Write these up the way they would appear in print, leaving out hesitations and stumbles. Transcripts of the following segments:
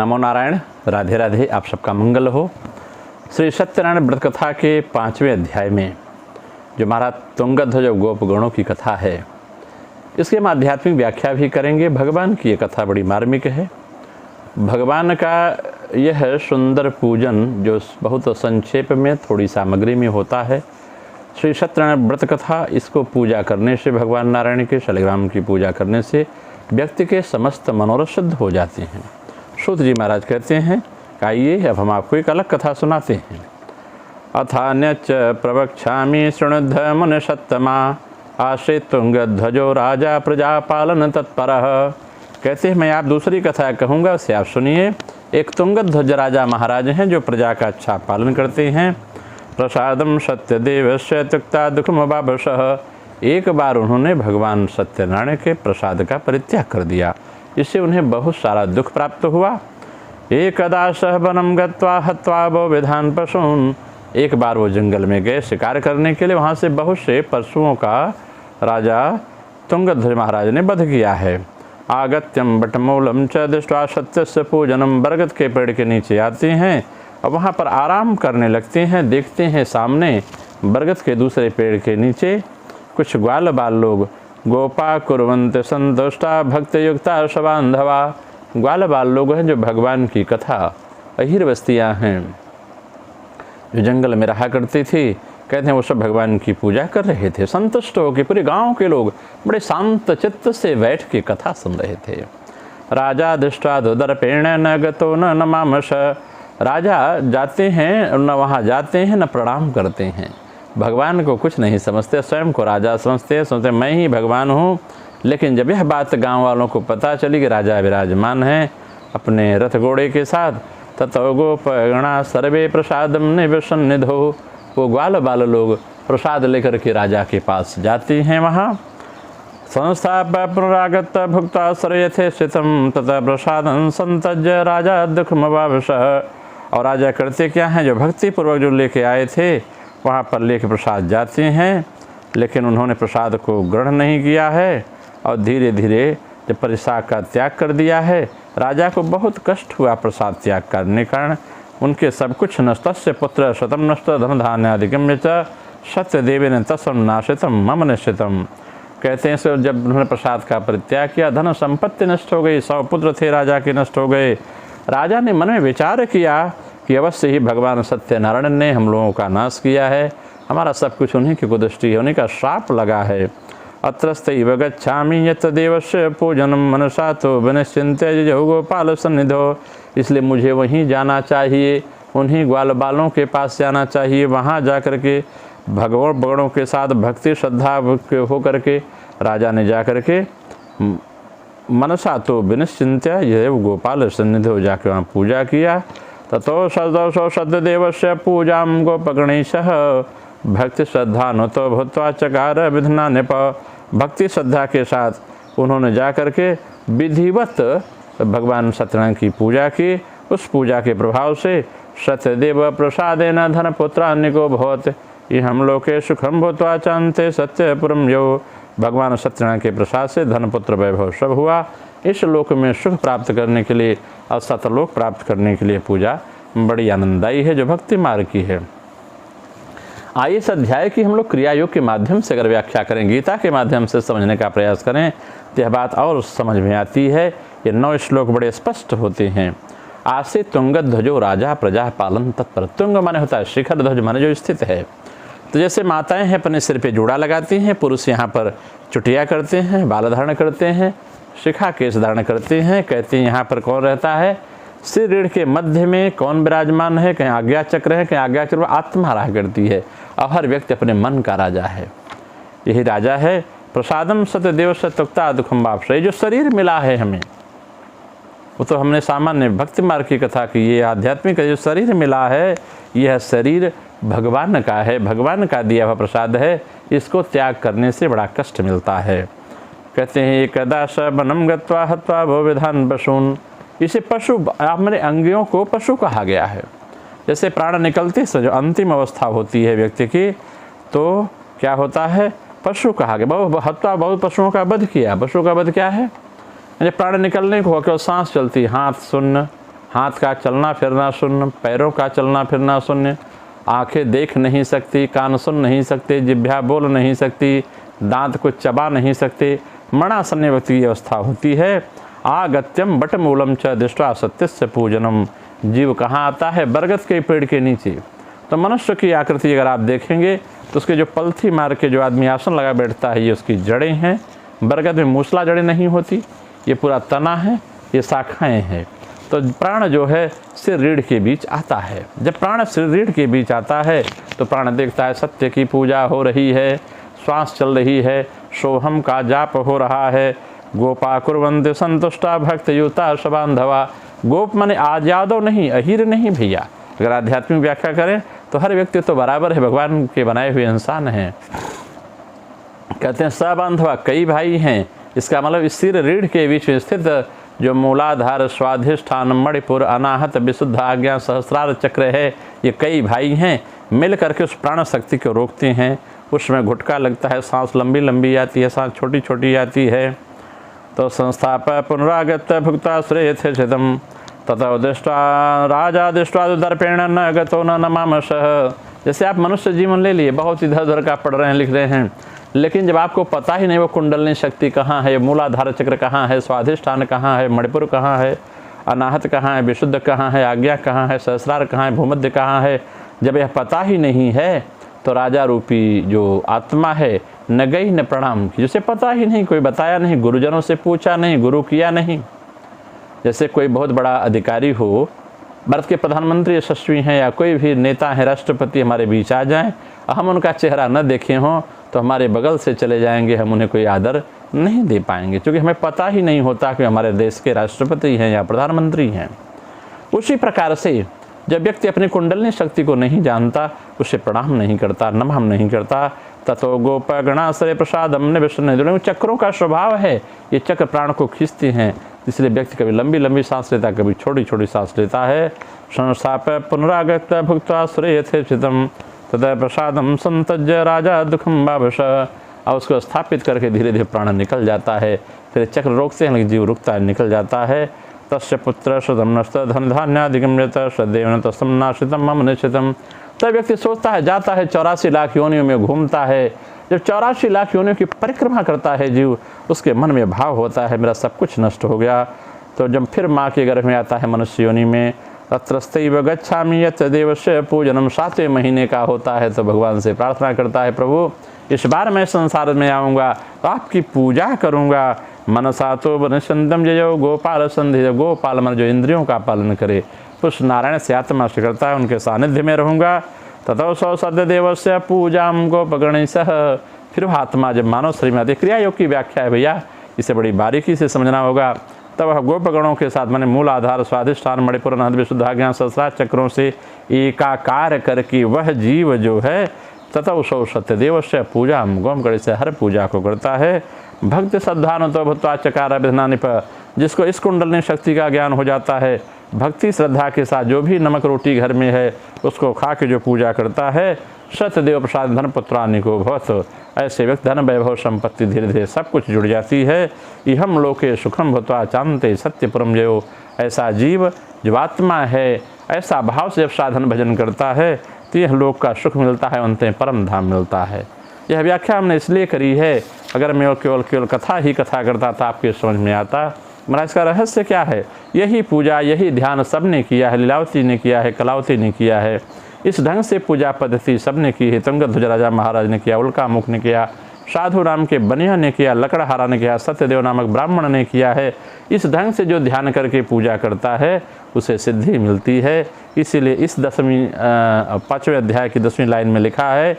नमो नारायण, राधे राधे। आप सबका मंगल हो। श्री सत्यनारायण व्रत कथा के 5वें अध्याय में जो महाराज तुंगध्वज गोप गणों की कथा है, इसके हम आध्यात्मिक व्याख्या भी करेंगे। भगवान की ये कथा बड़ी मार्मिक है। भगवान का यह सुंदर पूजन जो बहुत संक्षेप में थोड़ी सामग्री में होता है, श्री सत्यनारायण व्रत कथा, इसको पूजा करने से, भगवान नारायण के शालिग्राम की पूजा करने से व्यक्ति के समस्त मनोरथ सिद्ध हो जाते हैं। सूत जी महाराज कहते हैं, आइए अब हम आपको एक अलग कथा सुनाते हैं। अथान्यच प्रवक्ष्यामि शृणुध् मुन सत्तमा आश्रित तुंगध्वजो राजा प्रजापालन तत्परः। कहते हैं, मैं आप दूसरी कथा कहूँगा, उसे आप सुनिए। एक तुंगध्वज राजा महाराज हैं जो प्रजा का अच्छा पालन करते हैं। प्रसादम सत्यदेवस्य त्यक्ता दुःखमवापसः। एक बार उन्होंने भगवान सत्यनारायण के प्रसाद का परित्याग कर दिया, इससे उन्हें बहुत सारा दुख प्राप्त हुआ। एकदा सह वनम गत्वा हत्वा वो विधान पशून्। एक बार वो जंगल में गए शिकार करने के लिए, वहाँ से बहुत से पशुओं का राजा तुंगध्वज महाराज ने वध किया है। आगत्यम बटमूलम च दृष्ट्वा सत्यस्य पूजनम। बरगद के पेड़ के नीचे आते हैं और वहाँ पर आराम करने लगते हैं। देखते हैं सामने बरगद के दूसरे पेड़ के नीचे कुछ ग्वाल बाल लोग गोपा कुर्वन्त संतुष्टा भक्तयुक्ता शबांधवा। ग्वाल बाल लोग हैं जो भगवान की कथा, अहिर बस्तियाँ हैं जो जंगल में रहा करती थी। कहते हैं वो सब भगवान की पूजा कर रहे थे, संतुष्ट होकर। पूरे गांव के लोग बड़े शांत चित्त से बैठ के कथा सुन रहे थे। राजा दृष्टा दर्पेण न गतो न नमामश। राजा जाते हैं, न वहाँ जाते हैं, न प्रणाम करते हैं। भगवान को कुछ नहीं समझते, स्वयं को राजा समझते, सोचते मैं ही भगवान हूँ। लेकिन जब यह बात गांव वालों को पता चली कि राजा विराजमान हैं अपने रथ घोड़े के साथ, ततो गोपगणा सर्वे प्रसादम निवसन्निधो। वो ग्वाल बाल लोग प्रसाद लेकर के राजा के पास जाते हैं। वहाँ संस्थाप्य पुनरागत भुक्ता सर्वयथे स्थितम तथा प्रसादं संतज्य राजा दुःखमवापसः। और राजा करते क्या हैं, जो भक्तिपूर्वक जो लेके आए थे वहाँ पर लेके प्रसाद जाते हैं, लेकिन उन्होंने प्रसाद को ग्रहण नहीं किया है और धीरे धीरे जब प्रसाद का त्याग कर दिया है, राजा को बहुत कष्ट हुआ प्रसाद त्याग करने के कारण। उनके सब कुछ नष्ट, तस्य पुत्र शतम नष्ट धन धान्यादिगम्य च सत्यदेवेन तस्म नाशितम मम निश्चितम। कहते हैं सो जब उन्होंने प्रसाद का परित्याग किया, धन संपत्ति नष्ट हो गई, 100 पुत्र थे राजा के नष्ट हो गए। राजा ने मन में विचार किया कि अवश्य ही भगवान सत्यनारायण ने हम लोगों का नाश किया है, हमारा सब कुछ उन्हीं की कुदृष्टि है, उन्हीं का श्राप लगा है। अत्रस्तैव गच्छामि यत् देवस्य पूजनम मनसा तो विनिश्चिन्त्य जयो गोपाल सन्निधो। इसलिए मुझे वहीं जाना चाहिए, उन्हीं ग्वाल बालों के पास जाना चाहिए। वहाँ जा कर के भगवान बड़ों के साथ भक्ति श्रद्धा होकर के राजा ने जा कर के मनसा तो विनिश्चिन्त्य जयो गोपाल सन्निधो, जाके वहाँ पूजा किया। ततो सदौ सत्यदेवस्य पूजां गोपगणैशः भक्ति श्रद्धा न तो भूत्वा चकार विधना निप। भक्ति श्रद्धा के साथ उन्होंने जा कर के विधिवत भगवान सत्यनारायण की पूजा की। उस पूजा के प्रभाव से सत्यदेव प्रसादेन धनपुत्रान्निको भवत् इहं लोके सुखम भूत्वा चान्ते सत्यपुरं यो। भगवान सत्यनारायण के प्रसाद से धनपुत्र वैभव सब हुआ। इस लोक में सुख प्राप्त करने के लिए और सतलोक प्राप्त करने के लिए पूजा बड़ी आनंददायी है, जो भक्ति मार्ग की है। आइए इस अध्याय की हम लोग क्रिया योग के माध्यम से अगर व्याख्या करें, गीता के माध्यम से समझने का प्रयास करें, तो यह बात और समझ में आती है। ये 9 श्लोक बड़े स्पष्ट होते हैं। आसे तुंगध्वजो राजा प्रजा पालन तत्पर। तुंग माने होता है शिखर, ध्वज माने जो स्थित है। तो जैसे माताएं हैं अपने सिर पे जोड़ा लगाती हैं, पुरुष यहाँ पर चुटिया करते हैं, बाल धारण करते हैं, शिखा केश धारण करते हैं। कहते हैं यहाँ पर कौन रहता है, सिर रीढ़ के मध्य में कौन विराजमान है, कहीं आज्ञा चक्र है, कहीं आज्ञा चक्र आत्मा रहा करती है और हर व्यक्ति अपने मन का राजा है। यही राजा है। प्रसादम सत्यदेव सत्युक्ता दुखम वापस। जो शरीर मिला है हमें, वो तो हमने सामान्य भक्ति मार्ग की कथा की। ये आध्यात्मिक जो शरीर मिला है, यह शरीर भगवान का है, भगवान का दिया हुआ प्रसाद है। इसको त्याग करने से बड़ा कष्ट मिलता है। कहते हैं एकदा स वनम गत्वा हत्वा भो विधान पशून्। इसे पशु, हमारे अंगियों को पशु कहा गया है। जैसे प्राण निकलते से जो अंतिम अवस्था होती है व्यक्ति की, तो क्या होता है, पशु कहा गया। हत्या बहुत पशुओं का वध किया। पशु का वध क्या है, जब प्राण निकलने को केवल सांस चलती, हाथ शून्य, हाथ का चलना फिरना शून्य, पैरों का चलना फिरना शून्य, आंखें देख नहीं सकती, कान सुन नहीं सकते, जिह्वा बोल नहीं सकती, दांत को चबा नहीं सकते, मरणासन्न व्यक्ति की अवस्था होती है। आगत्यम बटमूलम च दृष्ट्वा सत्यस्य पूजनम, जीव कहाँ आता है? बरगद के पेड़ के नीचे। तो मनुष्य की आकृति अगर आप देखेंगे तो उसके जो पलथी मार के जो आदमी आसन लगा बैठता है, ये उसकी जड़ें हैं। बरगद में मूसला जड़ें नहीं होती, ये पूरा तना है, ये शाखाएँ हैं। तो प्राण जो है सिर रीढ़ के बीच आता है। जब प्राण सिर रीढ़ के बीच आता है तो प्राण देखता है सत्य की पूजा हो रही है, श्वास चल रही है, सोहम का जाप हो रहा है। गोपा कुर्वन्ति संतुष्टा भक्त युता शबांधवा। गोप माने आज यादव नहीं, अहीर नहीं भैया। अगर आध्यात्मिक व्याख्या करें तो हर व्यक्ति तो बराबर है, भगवान के बनाए हुए इंसान हैं। कहते हैं सबांधवा, कई भाई हैं। इसका मतलब इस सिर रीढ़ के बीच में स्थित जो मूलाधार स्वाधिष्ठान मणिपुर अनाहत विशुद्ध आज्ञा सहस्रार चक्र है, ये कई भाई हैं, मिल करके उस प्राण शक्ति को रोकते हैं। उसमें घुटका लगता है, सांस लंबी लंबी आती है, सांस छोटी छोटी आती है। तो संस्थाप पुनरागत भुक्ता श्रेय थे चितम तथा दृष्टा राजा दृष्टा दर्पेण न गतो न नमामशः। जैसे आप मनुष्य जीवन ले लिए, बहुत इधर उधर का पढ़ रहे हैं, लिख रहे हैं, लेकिन जब आपको पता ही नहीं वो कुंडलिनी शक्ति कहाँ है, मूलाधार चक्र कहाँ है, स्वाधिष्ठान कहाँ है, मणिपुर कहाँ है, अनाहत कहाँ है, विशुद्ध कहाँ है, आज्ञा कहाँ है, सहस्रार कहाँ है, भूमध्य कहाँ है, जब यह पता ही नहीं है तो राजा रूपी जो आत्मा है न गई न प्रणाम की। जिसे पता ही नहीं, कोई बताया नहीं, गुरुजनों से पूछा नहीं, गुरु किया नहीं। जैसे कोई बहुत बड़ा अधिकारी हो, भारत के प्रधानमंत्री यशस्वी हैं या कोई भी नेता है, राष्ट्रपति हमारे बीच आ जाएं, हम उनका चेहरा न देखे हों तो हमारे बगल से चले जाएंगे, हम उन्हें कोई आदर नहीं दे पाएंगे, क्योंकि हमें पता ही नहीं होता कि हमारे देश के राष्ट्रपति हैं या प्रधानमंत्री हैं। उसी प्रकार से जब व्यक्ति अपनी कुंडलिनी शक्ति को नहीं जानता, उसे प्रणाम नहीं करता, नमः नहीं करता। ततो गोप गणाश्रय प्रसादम निविष्ण। चक्रों का स्वभाव है, ये चक्र प्राण को खींचते हैं, इसलिए व्यक्ति कभी लंबी लंबी सांस लेता, कभी छोटी छोटी सांस लेता है। संस्थाप पुनरागत भुक्त्वा श्रेय थे चितम तथा प्रसादम संतज्य राजा दुखम बाबश। और उसको स्थापित करके धीरे धीरे प्राण निकल जाता है। फिर चक्र रोकते हैं, जीव रुकता है, निकल जाता है। तस्य पुत्र श्रुतम नष्ट धन धान्यादिगम्यत श्रद्धेव तस्तम नाशितम मम निश्चितम। तब व्यक्ति सोचता है, जाता है 84 लाख योनियों में घूमता है। जब 84 लाख योनियों की परिक्रमा करता है जीव, उसके मन में भाव होता है मेरा सब कुछ नष्ट हो गया। तो जब फिर माँ के गर्भ में आता है मनुष्य योनि में, तत्रस्तैव गच्छामि यत् देवस्य पूजनम। 7वें महीने का होता है तो भगवान से प्रार्थना करता है, प्रभु इस बार मैं संसार में आऊँगा तो आपकी पूजा करूँगा। मनसा तो वनसंतम जयो गोपाल संधि। गोपाल मन जो इंद्रियों का पालन करे, उस नारायण से आत्मा से करता है, उनके सानिध्य में रहूँगा। ततो सौ सद्य देवस्य पूजाम गोपगणेशः। फिर वह आत्मा जब मानव शरीर में आती, क्रिया योग की व्याख्या है भैया, इसे बड़ी बारीकी से समझना होगा। तब वह गोपगणों के साथ माने मूल आधार स्वाधिष्ठान मणिपुर अनाहत विशुद्ध आज्ञा सहस्रार चक्रों से एकाकार करके वह जीव जो है ततो सौ सत्यदेव से पूजा गोम गणेश से हर पूजा को करता है। भक्ति श्रद्धान तो भूत्वा चकार विधानी पर, जिसको इस कुंडलिनी शक्ति का ज्ञान हो जाता है, भक्ति श्रद्धा के साथ जो भी नमक रोटी घर में है उसको खा के जो पूजा करता है, सत्यदेव प्रसाद धन पुत्रानि को भवत। ऐसे व्यक्ति धन वैभव संपत्ति धीरे धीरे सब कुछ जुड़ जाती है। इहम लोके सुखम भूत्वा चांते सत्यपुरम जयो। ऐसा जीव जो आत्मा है, ऐसा भाव से जब साधन भजन करता है तो यह लोक का सुख मिलता है, अंत में परम धाम मिलता है। यह व्याख्या हमने इसलिए करी है, अगर मैं केवल कथा ही कथा करता था आपके समझ में आता। महाराज इसका रहस्य क्या है? यही पूजा, यही ध्यान सबने किया है, लीलावती ने किया है, कलावती ने किया है। इस ढंग से पूजा पद्धति सबने की है। तुंगध्वज राजा महाराज ने किया, उल्का मुख ने किया, साधु राम के बनिया ने किया, लकड़हारा ने किया, सत्यदेव नामक ब्राह्मण ने किया है। इस ढंग से जो ध्यान करके पूजा करता है उसे सिद्धि मिलती है। इसीलिए इस 5वें अध्याय की 10वीं लाइन में लिखा है,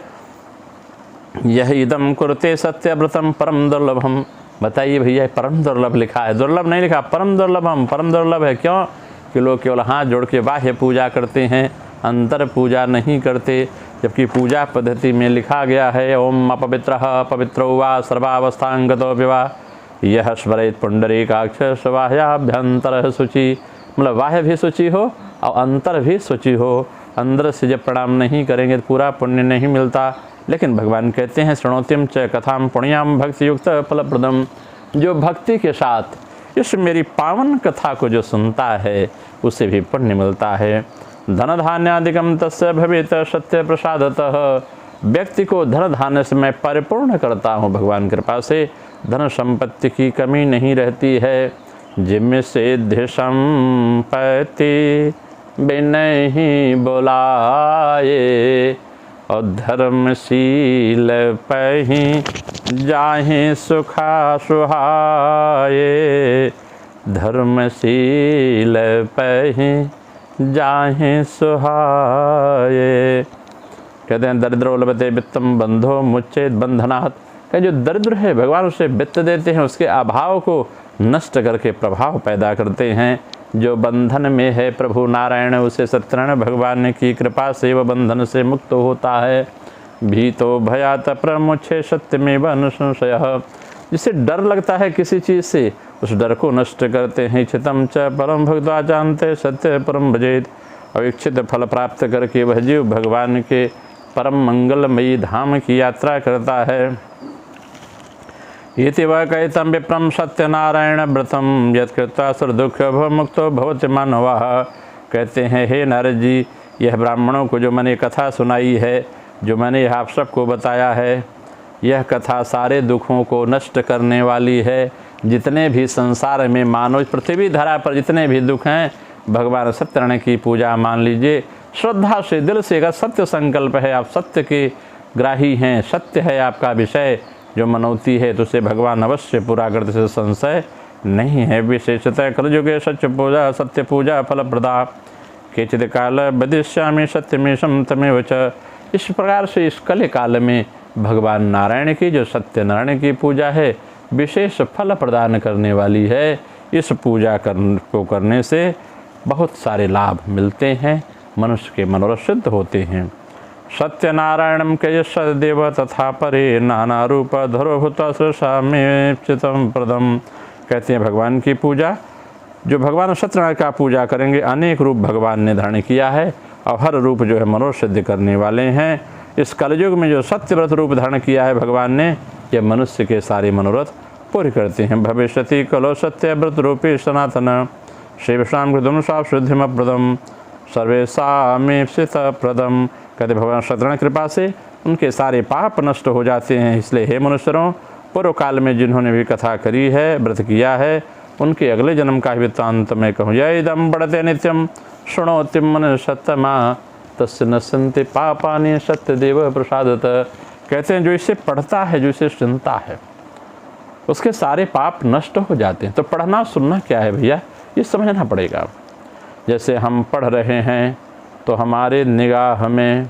यह इदम कुरुते सत्यव्रतम परम दुर्लभम। बताइए भैया, परम दुर्लभ लिखा है, दुर्लभ नहीं लिखा, परम दुर्लभम। परम दुर्लभ है क्यों? कि लोग केवल हाथ जोड़ के बाह्य पूजा करते हैं, अंतर पूजा नहीं करते। जबकि पूजा पद्धति में लिखा गया है, ओम अपवित्रः पवित्रो वा सर्वावस्थांगतो विवाह यह स्मरेत पुंडरीकाक्ष स्वाह्याभ्यंतर शुचि। मतलब बाह्य भी शुचि हो और अंतर भी शुचि हो। अंदर से जब प्रणाम नहीं करेंगे तो पूरा पुण्य नहीं मिलता। लेकिन भगवान कहते हैं, श्रृणोत्यम च कथाम पुण्याम भक्ति युक्त फलप्रदम। जो भक्ति के साथ इस मेरी पावन कथा को जो सुनता है, उसे भी पुण्य मिलता है। धन धान्यादिकम तस्य भवेत सत्य प्रसादतः। व्यक्ति को धन धान्य से मैं परिपूर्ण करता हूँ, भगवान कृपा से धन संपत्ति की कमी नहीं रहती है। जिम सिद्ध संपत्ति बिनहि ही बोलाए, और धर्मशील पही जाहि सुखा सुहाए। धर्मशील पही जाहि सुहाए। कहते हैं दरिद्रो लभते वित्तम बंधो मुच्चेत बंधनात्। जो दरिद्र है भगवान उसे वित्त देते हैं, उसके अभाव को नष्ट करके प्रभाव पैदा करते हैं। जो बंधन में है प्रभु नारायण उसे सत्यनारायण भगवान की कृपा से वह बंधन से मुक्त होता है। भीतो भयात प्रमुच्छे सत्यमेव अनुसंशयः। जिसे डर लगता है किसी चीज़ से, उस डर को नष्ट करते हैं। इच्छितम च परम भक्त्वा जानते सत्य परम भजेत। और इच्छित फल प्राप्त करके वह जीव भगवान के परम मंगलमयी धाम की यात्रा करता है। इति वह कहतम विप्रम सत्यनारायण व्रतम यत्कृत्वा सुरदुख भवमुक्तो भवति मानवः। कहते हैं हे नारद जी, यह ब्राह्मणों को जो मैंने कथा सुनाई है, जो मैंने आप सबको बताया है, यह कथा सारे दुखों को नष्ट करने वाली है। जितने भी संसार में मानव पृथ्वी धरा पर जितने भी दुख हैं, भगवान सत्यनारायण की पूजा मान लीजिए श्रद्धा से, दिल से। अगर सत्य संकल्प है, आप सत्य के ग्राही हैं, सत्य है आपका विषय जो मनौती है, तो उसे भगवान अवश्य पूरा करते से संशय नहीं है। विशेषतः कलयुगे सत्य पूजा सत्य पूजा फल प्रदा। केचित काल वदिष्यामि सत्यमेशम तमेव च। इस प्रकार से इस कल काल में भगवान नारायण की जो सत्यनारायण की पूजा है विशेष फल प्रदान करने वाली है। इस पूजा को करने से बहुत सारे लाभ मिलते हैं, मनुष्य के मनोरथ सिद्ध होते हैं। सत्यनारायणम के सदेव तथा परे नाना रूप धरो भूत में चितम प्रदम। कहते हैं भगवान की पूजा, जो भगवान सत्यनारायण का पूजा करेंगे अनेक रूप भगवान ने धारण किया है, और हर रूप जो है मनोरथ सिद्ध करने वाले हैं। इस कलयुग में जो सत्यव्रत रूप धारण किया है भगवान ने, ये मनुष्य के सारे मनोरथ पूरे करते हैं। भविष्यति कलो सत्य व्रत रूपी सनातन शिवशाम कृतम साप शुद्धिम प्रदम सर्वेशामीप्सित प्रदम। कहते भगवान सत्यनारायण कृपा से उनके सारे पाप नष्ट हो जाते हैं। इसलिए हे मनुष्यरों, पूर्व काल में जिन्होंने भी कथा करी है, व्रत किया है, उनके अगले जन्म का वृत्तांत में कहूँ। जय इदम बढ़ते नित्यम शृणोतिम मन सत्यमा तस्य नश्यन्ति पापानि सत्यदेव प्रसादत। कहते हैं जो इसे पढ़ता है, जो इसे सुनता है, उसके सारे पाप नष्ट हो जाते हैं। तो पढ़ना सुनना क्या है भैया, ये समझना पड़ेगा। जैसे हम पढ़ रहे हैं तो हमारे निगाह में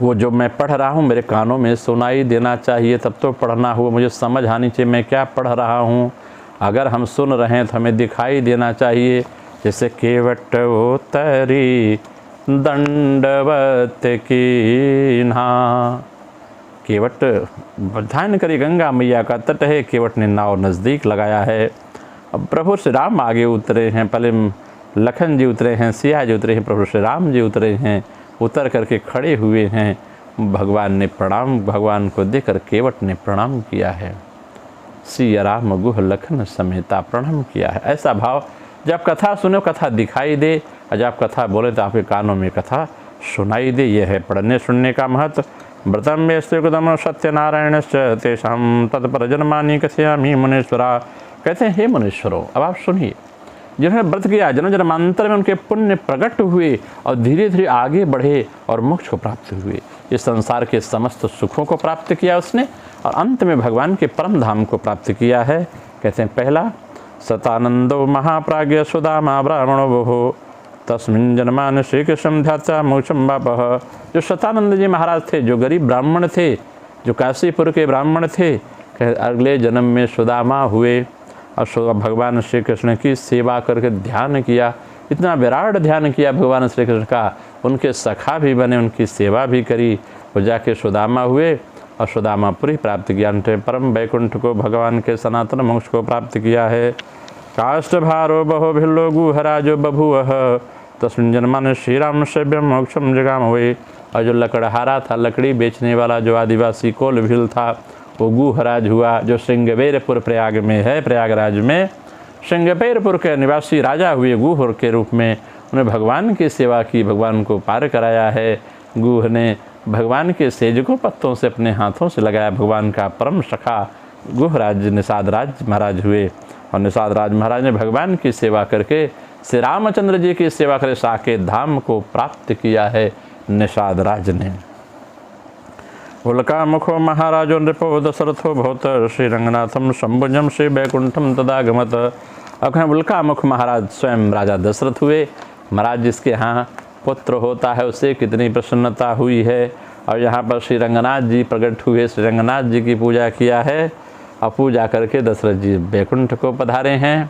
वो जो मैं पढ़ रहा हूँ मेरे कानों में सुनाई देना चाहिए, तब तो पढ़ना हुआ। मुझे समझ आनी चाहिए मैं क्या पढ़ रहा हूँ। अगर हम सुन रहे हैं तो हमें दिखाई देना चाहिए। जैसे केवट उतरी दंडवत कीन्हा। केवट ध्यान करिए, गंगा मैया का तट है, केवट ने नाव नज़दीक लगाया है। अब प्रभु श्री राम आगे उतरे हैं, पहले लखन जी उतरे हैं, सिया जी उतरे हैं, प्रभु श्री राम जी उतरे हैं, उतर करके खड़े हुए हैं। भगवान ने प्रणाम, भगवान को देखकर केवट ने प्रणाम किया है। सिया राम गुह लखन समेता प्रणाम किया है। ऐसा भाव, जब कथा सुनो कथा दिखाई दे, और जब कथा बोले तो आपके कानों में कथा सुनाई दे। यह है पढ़ने सुनने का महत्व। व्रतम में स्त्रीकृतम सत्यनारायणश्च तेषां तत्पर जन्मानि कथयामि मुनीश्वरा। कहते हैं हे मुनीश्वरों, अब आप सुनिए, जिन्होंने व्रत किया जन्म जन्मांतर में उनके पुण्य प्रकट हुए और धीरे धीरे आगे बढ़े और मोक्ष को प्राप्त हुए। इस संसार के समस्त सुखों को प्राप्त किया उसने, और अंत में भगवान के परम धाम को प्राप्त किया है। कहते हैं पहला सतानंदो महाप्राज्ञ सुदामा ब्राह्मणो बहु तस्मिन् जन्मान श्री कृष्ण ध्यात्वा मोक्षम वापः। जो सतानंद जी महाराज थे, जो गरीब ब्राह्मण थे, जो काशीपुर के ब्राह्मण थे, अगले जन्म में सुदामा हुए और भगवान श्री कृष्ण की सेवा करके ध्यान किया। इतना विराट ध्यान किया भगवान श्री कृष्ण का, उनके सखा भी बने, उनकी सेवा भी करी। वो जाके सुदामा हुए और सुदामापुरी प्राप्त किया। परम वैकुंठ को, भगवान के सनातन मोक्ष को प्राप्त किया है। काष्ठ भारो बहो भिल्लो गुहराजो बभुवः तस्मिन् जन्मान श्री राम सेव्यम मोक्षम जगाम हुए। और जो लकड़हारा था, लकड़ी बेचने वाला जो आदिवासी कोल भील था, वो गुहराज हुआ, जो श्रृंगवेरपुर प्रयाग में है, प्रयागराज में। श्रृंगपेरपुर के निवासी राजा हुए गुह के रूप में उन्हें भगवान की सेवा की, भगवान को पार कराया है। गुह ने भगवान के सेज को पत्तों से अपने हाथों से लगाया। भगवान का परम सखा गुहराज निषाद राज महाराज हुए और निषाद राज महाराज ने भगवान की सेवा करके श्री रामचंद्र जी की सेवा करे साकेत धाम को प्राप्त किया है निषाद राज ने। उल्का मुखो महाराजो नृपो दशरथो भूत श्री रंगनाथम शंभुजम श्री बैकुंठम तदागमत। अब उल्का मुख महाराज स्वयं राजा दशरथ हुए। महाराज जिसके यहाँ पुत्र होता है उसे कितनी प्रसन्नता हुई है। और यहाँ पर श्री रंगनाथ जी प्रकट हुए, श्री रंगनाथ जी की पूजा किया है और पूजा करके दशरथ जी बैकुंठ को पधारे हैं।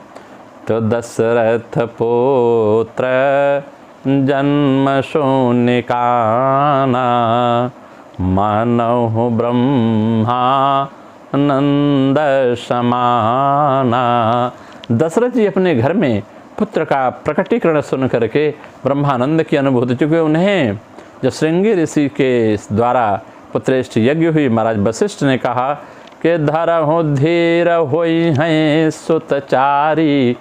तो दशरथ पुत्र जन्म शून्य काना मानव ब्रह्मा नंद समाना। दशरथ जी अपने घर में पुत्र का प्रकटीकरण सुन करके ब्रह्मानंद की अनुभूति चुके। उन्हें जब श्रृंगी ऋषि के द्वारा पुत्रेष्ठ यज्ञ हुई, महाराज वशिष्ठ ने कहा कि धरहु धीर होई हैं सुतचारी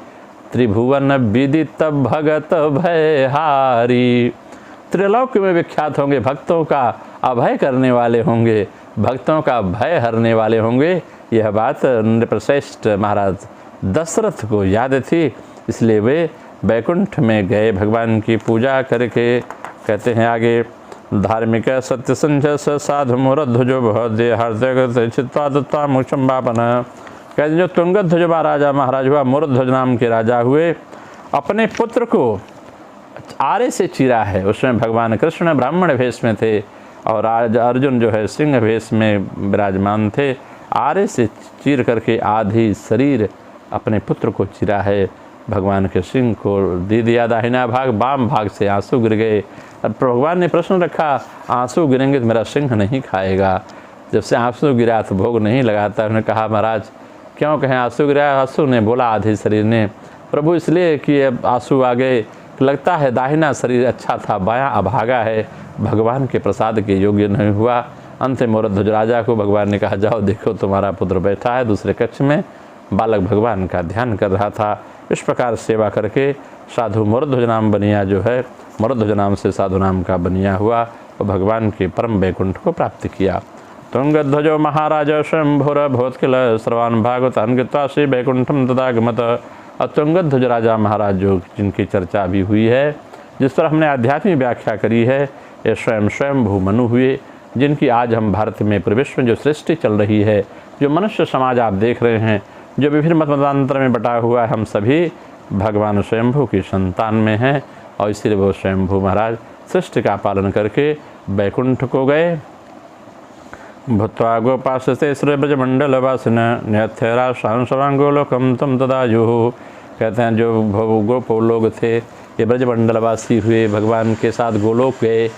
त्रिभुवन विदित भगत भयहारी। त्रिलोक में विख्यात होंगे, भक्तों का अभय करने वाले होंगे, भक्तों का भय हरने वाले होंगे। यह बात नृपश्रेष्ठ महाराज दशरथ को याद थी, इसलिए वे बैकुंठ में गए भगवान की पूजा करके। कहते हैं आगे, धार्मिक सत्य संजय साधु मुरध्वज भदे हृदय चित्ता मोक्षम बापन। कहते जो तुंगध्वज राजा महाराज हुआ, मुरध्वज नाम के राजा हुए, अपने पुत्र को आरे से चीरा है। उसमें भगवान कृष्ण ब्राह्मण भेष में थे और राजा अर्जुन जो है सिंह भेष में विराजमान थे। आरे से चीर करके आधी शरीर अपने पुत्र को चीरा है। भगवान के सिंह को दे दिया दाहिना भाग, बाम भाग से आंसू गिर गए। अब भगवान ने प्रश्न रखा, आंसू गिरेंगे तो मेरा सिंह नहीं खाएगा। जब से आंसू गिरा तो भोग नहीं लगाता। उन्होंने कहा महाराज क्यों कहें आंसू गिरा? आंसू ने बोला आधे शरीर ने, प्रभु इसलिए कि अब आंसू आ गए, लगता है दाहिना शरीर अच्छा था, बायां अभागा है, भगवान के प्रसाद के योग्य नहीं हुआ। अंत में मुरध्वज राजा को भगवान ने कहा जाओ देखो तुम्हारा पुत्र बैठा है दूसरे कक्ष में, बालक भगवान का ध्यान कर रहा था। इस प्रकार सेवा करके साधु मुरध्वज नाम बनिया जो है, मुरध्वज नाम से साधु नाम का बनिया हुआ और भगवान के परम बैकुंठ को प्राप्त किया। तुंगध्वजो महाराज शंभुर भूतकिल सर्वान् भागवतान् गत्वा श्री बैकुंठम तदागमत। और तुंगध्वज राजा महाराज जो जिनकी चर्चा भी हुई है, जिस पर हमने आध्यात्मिक व्याख्या करी है, ये स्वयंभू मनु हुए, जिनकी आज हम भारत में पूरे विश्व में जो सृष्टि चल रही है, जो मनुष्य समाज आप देख रहे हैं, जो विभिन्न मतांतर में बटा हुआ है, हम सभी भगवान स्वयंभू की संतान में हैं। और इसीलिए वो स्वयंभू महाराज सृष्टि का पालन करके बैकुंठ को गए। भूत्वा गोपासते श्री ब्रजमंडल वासिन न्यथेरा सांसवांगोलोकम तम तदायुः। कहते हैं जो गोप लोग थे ये ब्रजमंडलवासी हुए, भगवान के साथ गोलोक गए,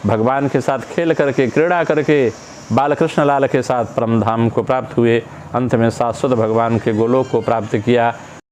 भगवान के साथ खेल करके क्रीड़ा करके बालकृष्ण लाल के साथ परम धाम को प्राप्त हुए। अंत में शाश्वत भगवान के गोलोक को प्राप्त किया।